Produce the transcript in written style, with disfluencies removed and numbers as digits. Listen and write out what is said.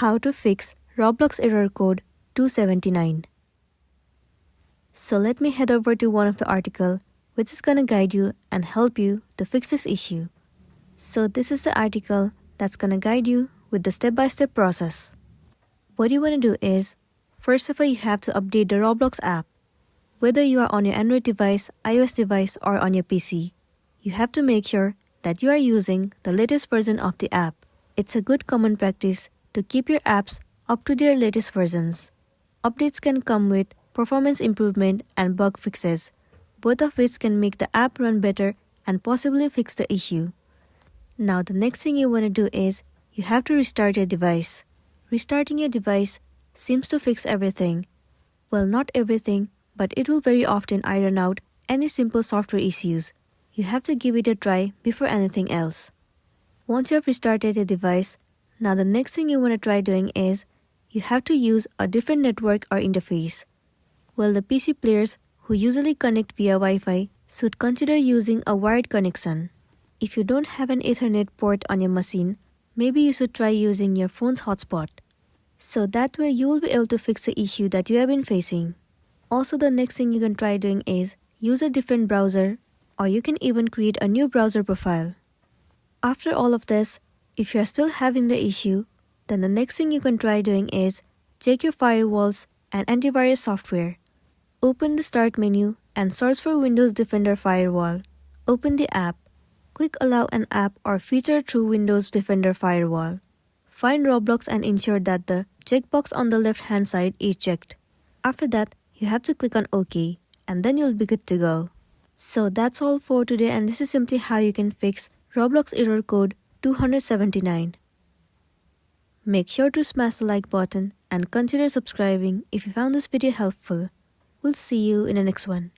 How to fix Roblox Error Code 279. So let me head over to one of the article which is gonna guide you and help you to fix this issue. So this is the article that's gonna guide you with the step-by-step process. What you wanna do is, first of all you have to update the Roblox app. Whether you are on your Android device, iOS device or on your PC, you have to make sure that you are using the latest version of the app. It's a good common practice to keep your apps up to their latest versions. Updates can come with performance improvement and bug fixes, both of which can make the app run better and possibly fix the issue. Now the next thing you want to do is, you have to restart your device. Restarting your device seems to fix everything. Well, not everything, but it will very often iron out any simple software issues. You have to give it a try before anything else. Once you have restarted your device, now the next thing you want to try doing is, you have to use a different network or interface. Well, the PC players who usually connect via Wi-Fi should consider using a wired connection. If you don't have an Ethernet port on your machine, maybe you should try using your phone's hotspot. So that way you will be able to fix the issue that you have been facing. Also, the next thing you can try doing is use a different browser, or you can even create a new browser profile. After all of this, if you are still having the issue, then the next thing you can try doing is check your firewalls and antivirus software. Open the Start menu and search for Windows Defender Firewall. Open the app. Click Allow an app or feature through Windows Defender Firewall. Find Roblox and ensure that the checkbox on the left-hand side is checked. After that, you have to click on OK, and then you'll be good to go. So that's all for today, and this is simply how you can fix Roblox Error Code 279. Make sure to smash the like button and consider subscribing if you found this video helpful. We'll see you in the next one.